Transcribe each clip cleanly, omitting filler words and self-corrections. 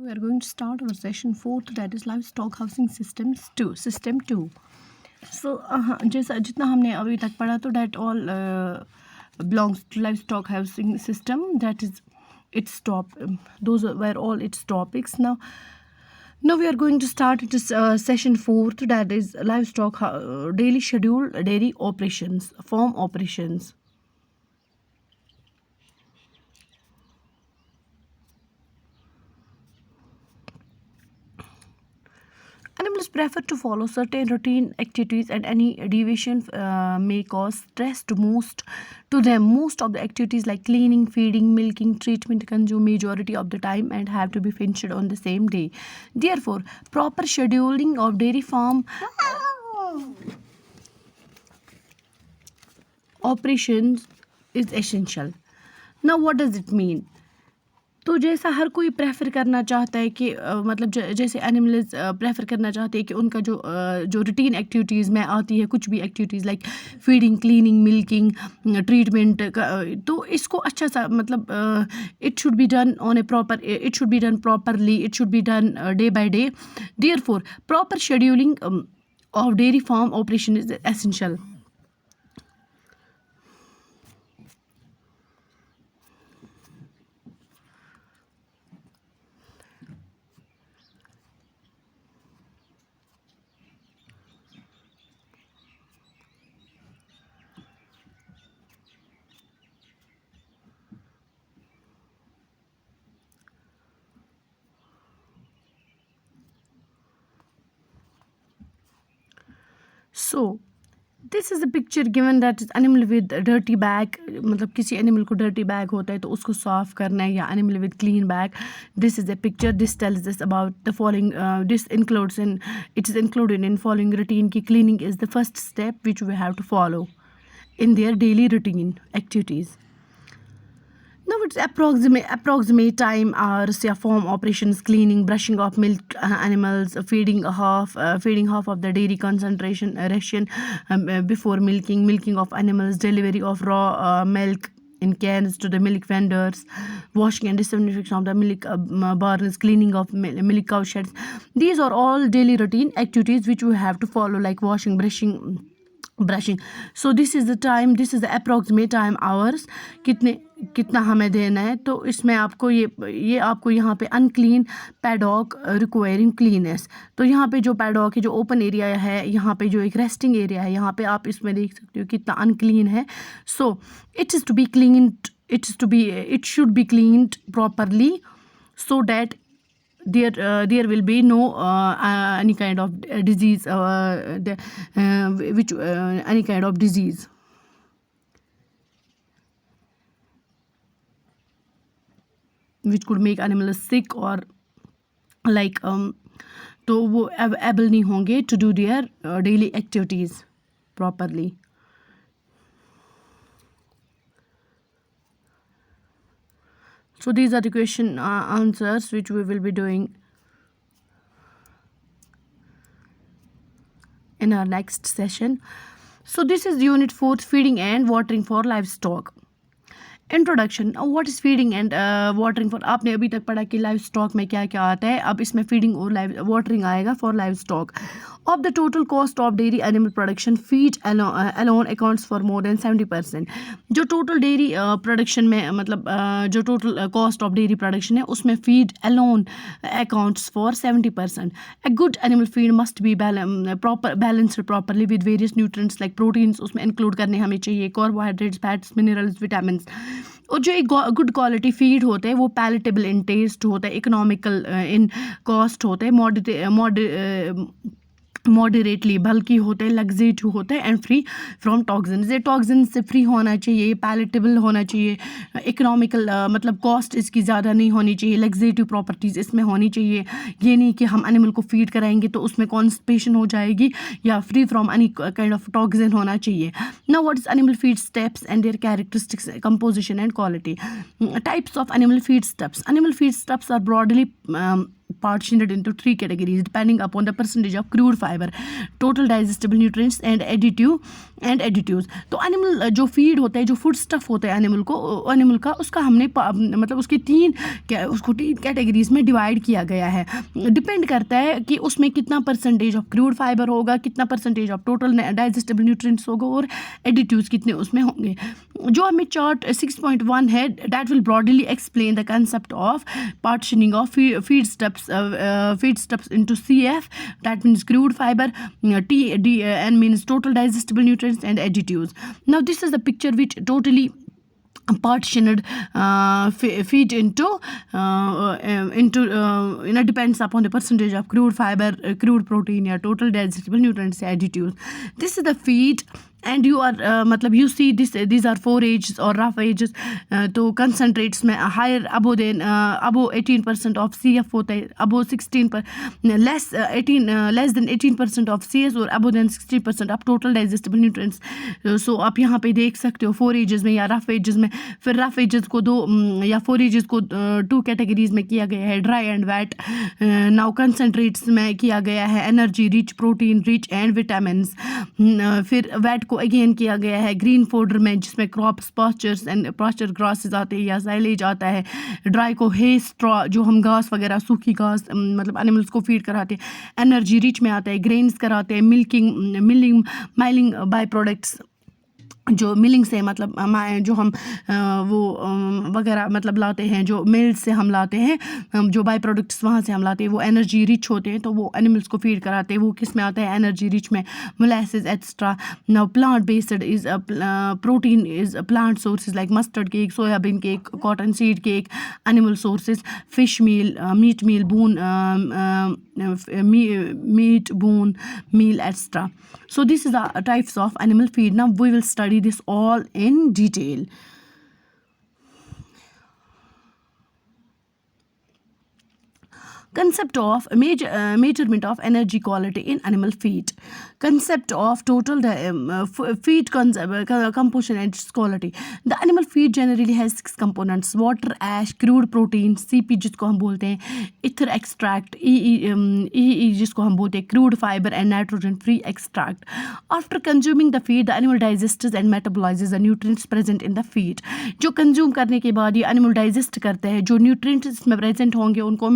We are going to start our session 4th, that is livestock housing systems 2, system 2. So जैसा जितना हमने अभी तक पढ़ा तो that all belongs to livestock housing system, that is its those were all its topics. Now we are going to start it is session 4th, that is livestock daily schedule, dairy operations, farm operations. Animals prefer to follow certain routine activities, and any deviation may cause stress to them. Most of the activities like cleaning, feeding, milking, treatment consume majority of the time and have to be finished on the same day. Therefore, proper scheduling of dairy farm operations is essential. Now, what does it mean? तो जैसा हर कोई prefer करना चाहता है कि मतलब जैसे animals prefer करना चाहते हैं कि उनका जो रूटीन एक्टिविटीज़ में आती है, कुछ भी activities like feeding, cleaning, milking, treatment, तो इसको अच्छा सा मतलब it should be done on a proper, it should be done properly, it should be done day by day. Therefore proper scheduling of dairy farm operation is essential. So this is a picture given that is animal with dirty bag, मतलब किसी animal को dirty bag होता है तो उसको साफ करना है, या animal with clean bag. This is a picture. This tells us about the following. It is included in following routine कि cleaning is the first step which we have to follow in their daily routine activities. Now it's approximate time hours या farm operations, cleaning, brushing of milk animals, feeding half of the dairy concentration ration before milking of animals, delivery of raw milk in cans to the milk vendors, washing and disinfection of the milk barns, cleaning of milk cow sheds. These are all daily routine activities which we have to follow, like washing, brushing. So this is the approximate time hours कितना हमें देना है. तो इसमें आपको ये आपको यहाँ पे अनक्लीन पैडॉक रिक्वायरिंग क्लीनेस. तो यहाँ पे जो पैडॉक है, जो ओपन एरिया है, यहाँ पे जो एक रेस्टिंग एरिया है, यहाँ पे आप इसमें देख सकते हो कितना अनक्लीन है. सो it should be cleaned properly so that there will be no any kind of disease any kind of disease. Which could make animals sick or like तो वो able नहीं होंगे to do their daily activities properly. So these are the question answers which we will be doing in our next session. So this is unit 4, feeding and watering for livestock. Introduction. What is feeding and watering for. आपने अभी तक पढ़ा कि live stock में क्या क्या आता है. अब इसमें फीडिंग और वाटरिंग आएगा for live stock. Of the total cost of dairy animal production, feed alone accounts for more than 70%. जो टोटल डेयरी प्रोडक्शन में मतलब जो total cost of dairy production है उसमें feed alone accounts for 70%. A good animal feed must be balanced properly with various nutrients like proteins उसमें include करने हमें चाहिए, कार्बोहाइड्रेट्स, फैट्स, मिनरल्स, विटामिन्स. और जो एक गुड क्वालिटी फीड होता है वो पैलेटेबल इन टेस्ट होता है, इकोनॉमिकल इन कॉस्ट होता है, मॉडरेटली बल्कि होते हैं, लग्जेटिव होते हैं, एंड फ्री फ्रॉम टॉक्सिन्स. ये टॉक्सिन से फ्री होना चाहिए, पैलेटेबल होना चाहिए, इकोनॉमिकल मतलब कॉस्ट इसकी ज़्यादा नहीं होनी चाहिए, लग्जेटिव प्रॉपर्टीज़ इसमें होनी चाहिए. ये नहीं कि हम एनिमल को फीड कराएंगे तो उसमें कॉन्स्टिपेशन हो जाएगी, या free from any kind of toxin होना चाहिए. Now what is animal feed steps and there characteristics, composition and quality. Types of animal feed steps. Animal feed steps are broadly partitioned into 3 categories depending upon the percentage of crude fiber, total digestible nutrients and additives. तो animal जो feed होता है, जो food stuff होता है animal का, उसका हमने मतलब उसकी उसको 3 कैटेगरीज में डिवाइड किया गया है. डिपेंड करता है कि उसमें कितना परसेंटेज ऑफ क्रूड फाइबर होगा, कितना percentage of total digestible nutrients होगा और एडिटिव्स कितने उसमें होंगे. जो हमें चार्ट 6.1 है, that will broadly explain the concept of partitioning of feed stuffs into CF, that means crude fiber, TDN means total digestible nutrients and additives. Now this is the picture which totally partitioned feed into depends upon the percentage of crude fiber, crude protein या total digestible nutrients additives. This is the feed and you are मतलब you see these are 4 ages or rough ages. तो concentrates में higher above 18% of CF होता है, above 16 पर less than 18% of CS और above than 60% of total digestible nutrients. So आप यहाँ पे देख सकते हो 4 ages में या rough ages में. फिर rough ages को 2 या 4 ages को 2 categories में किया गया है, dry and wet. Now concentrates में किया गया है energy rich, protein rich and vitamins. फिर wet को अगेन किया गया है ग्रीन फोडर में, जिसमें crops, pastures and pasture grasses आते हैं या साइलेज आता है. ड्राई को हे स्ट्रॉ, जो हम घास वगैरह सूखी घास मतलब एनिमल्स को फीड कराते हैं. एनर्जी रिच में आता है, ग्रेन्स कराते हैं, माइलिंग बाय प्रोडक्ट्स, जो मिलिंग से मतलब जो हम वो वगैरह मतलब लाते हैं, जो मिल्स से हम लाते हैं, जो बाई प्रोडक्ट्स वहाँ से हम लाते हैं, वो एनर्जी रिच होते हैं, तो वो एनिमल्स को फीड कराते हैं. वो किस में आता है? एनर्जी रिच में, molasses extra. Now plant based is protein is plant sources like mustard cake, soybean cake, cotton seed cake. Animal sources fish meal, meat meal, meat, bone meal, etc. So this is the types of animal feed. Now we will study this all in detail. Concept of measurement of energy quality in animal feed. Concept of total feed composition and its quality. The animal feed generally has 6 components: water, ash, crude protein, CP जिसको हम बोलते हैं, ether extract, EE जिसको हम बोलते हैं crude fiber, and nitrogen free extract. After consuming the feed, the animal digests and metabolizes the nutrients present in the feed. जो consume करने के बाद ये animal digest करते हैं, जो nutrients इसमें present होंगे उनको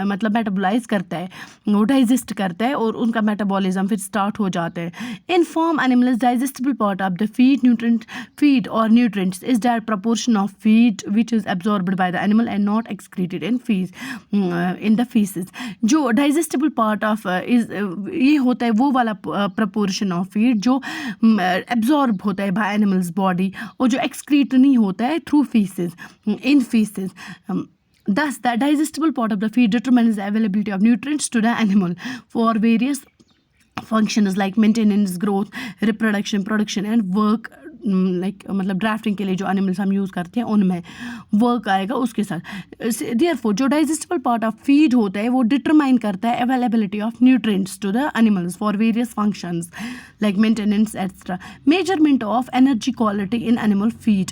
मतलब मेटाबोलाइज करता है, वो डाइजेस्ट करता है और उनका मेटाबॉलिज्म फिर स्टार्ट हो जाता है. In farm animals digestible part of the feed और nutrients is that proportion of feed which is absorbed by the animal and not excreted in the faeces. जो डाइजेस्टेबल पार्ट ऑफ ये होता है वो वाला प्रपोर्शन ऑफ फीड जो absorb होता है बाय एनिमल्स बॉडी और जो एक्सक्रीट नहीं होता है through faeces, in faeces. Thus, the digestible part of the feed determines the availability of nutrients to the animal for various functions like maintenance, growth, reproduction, production and work. Like मतलब drafting के लिए जो animals हम use करते हैं उनमें work आएगा उसके साथ. देयरफॉर जो डाइजेस्टेबल पार्ट ऑफ फीड होता है वो डिटरमाइन करता है availability of nutrients to the animals for various functions like maintenance extra. Measurement of energy quality in animal feed.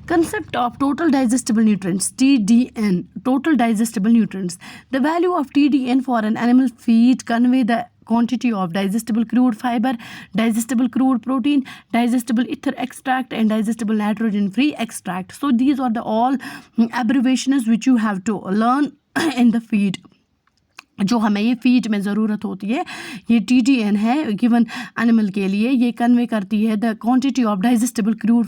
Concept of total digestible nutrients, TDN, total digestible nutrients. The value of TDN for an animal feed convey the quantity of digestible crude fiber, digestible crude protein, digestible ether extract and digestible nitrogen free extract. So these are the all abbreviations which you have to learn in the feed. जो हमें ये feed में ज़रूरत होती है, ये TDN है given animal के लिए. ये कन्वे करती है the quantity of digestible crude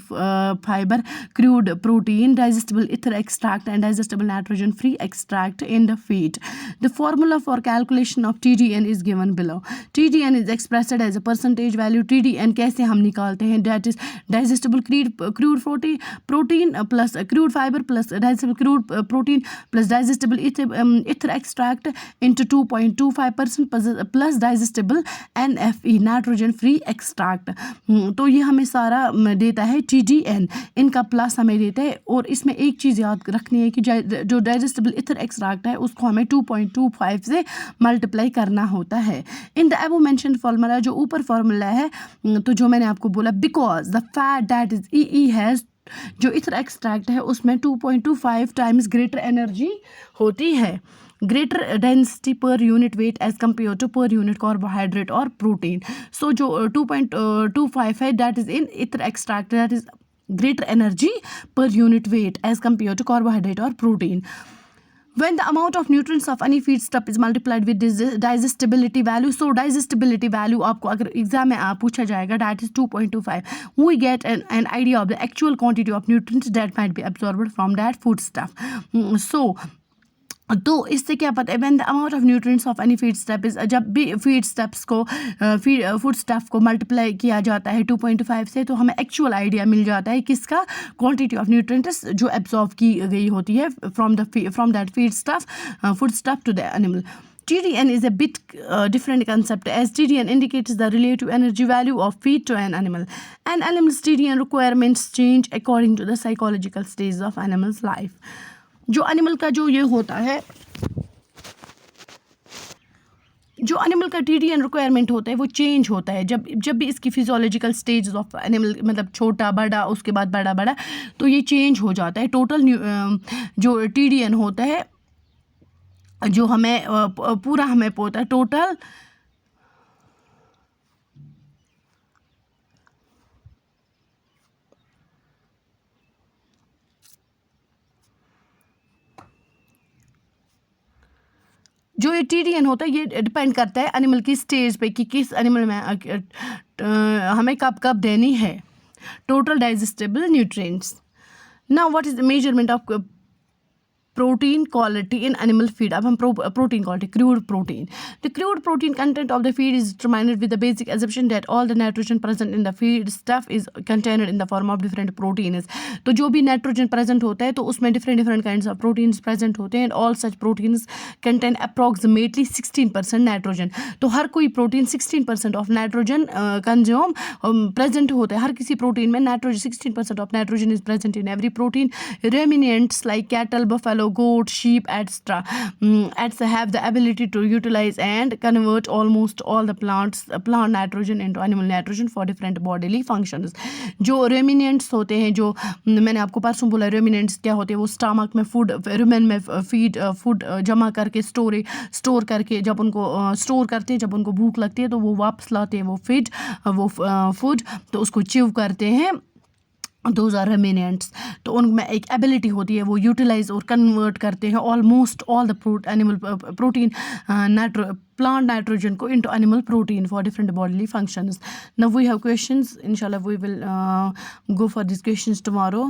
fibre, crude protein, digestible ether extract and digestible nitrogen free extract in the feed. The formula for calculation of TDN is given below. TDN is expressed as a percentage value. TDN कैसे हम निकालते हैं? That is digestible crude protein plus crude fibre plus digestible crude protein plus digestible ether extract into 2.25% plus digestible NFE, nitrogen free extract. तो ये हमें सारा देता है TDN, इनका प्लस हमें देता है. और इसमें एक चीज़ याद रखनी है कि जो डाइजेस्टेबल इथर एक्सट्रैक्ट है उसको हमें 2.25 से मल्टीप्लाई करना होता है. In the above mentioned formula, जो ऊपर फार्मूला है तो जो मैंने आपको बोला, because the fat that is EE has जो इथर एक्सट्रैक्ट है उसमें 2.25 टाइम्स ग्रेटर एनर्जी होती है, greater density per unit weight as compare to per unit carbohydrate और प्रोटीन. सो जो 2.25 है that is in ether extract, that is greater energy per unit weight as compared to carbohydrate or protein. When the amount of nutrients of any feedstuff is multiplied with this digestibility value, so digestibility value आपको अगर exam में पूछा जाएगा, that is 2.25, we get an idea of the actual quantity of nutrients that might be absorbed from that foodstuff. So तो इससे क्या पता है, when the amount of nutrients of any feed stuff is, जब भी फीड स्टफ्स को food stuff को multiply किया जाता है 2.5 से, तो हमें एक्चुअल आइडिया मिल जाता है किसका क्वांटिटी ऑफ न्यूट्रिएंट्स जो एब्जॉर्ब की गई होती है from that feed stuff food stuff to the animal. TDN is a bit different concept, as TDN indicates the relative energy value of feed to an animal. An animal's TDN requirements change according to the psychological stages of animal's life. जो animal का जो ये होता है, जो animal का TDN requirement होता है वो चेंज होता है जब भी इसकी फिजियोलॉजिकल स्टेज ऑफ एनिमल, मतलब छोटा बड़ा उसके बाद बड़ा बड़ा, तो ये चेंज हो जाता है. टोटल जो TDN होता है जो हमें पूरा हमें होता है टोटल जो ये TDN होता है ये डिपेंड करता है एनिमल की स्टेज पे कि किस एनिमल में हमें कब कब देनी है total digestible nutrients. Now what is the measurement of protein quality in animal feed. अब हम protein quality, crude protein. The crude protein content of the feed is determined with the basic assumption that all the nitrogen present in the feed stuff is contained in the form of different proteins. तो जो भी nitrogen present होता है तो उसमें different kinds of proteins present होते हैं, and all such proteins contain approximately 16% nitrogen. तो हर कोई protein 16% of nitrogen consume present होता है. हर किसी protein में nitrogen 16% of nitrogen is present in every protein. Ruminants like cattle, buffalo, goat, sheep, etc. Have the ability to utilize and convert almost all the plant nitrogen into animal nitrogen for different bodily functions. जो ruminants होते हैं, जो मैंने आपको परसों बोला ruminants क्या होते हैं, वो स्टमक में फूड rumen में फूड जमा करके स्टोर करके जब उनको स्टोर करते हैं, जब उनको भूख लगती है तो वो वापस लाते हैं वो फूड, तो उसको चिव करते हैं. Those are ruminants. तो उनमें एक एबिलिटी होती है, वो यूटिलाइज और कन्वर्ट करते हैं almost all the animal protein plant nitrogen को into animal protein for different bodily functions. Now we have questions. Inshallah we will go for these questions tomorrow.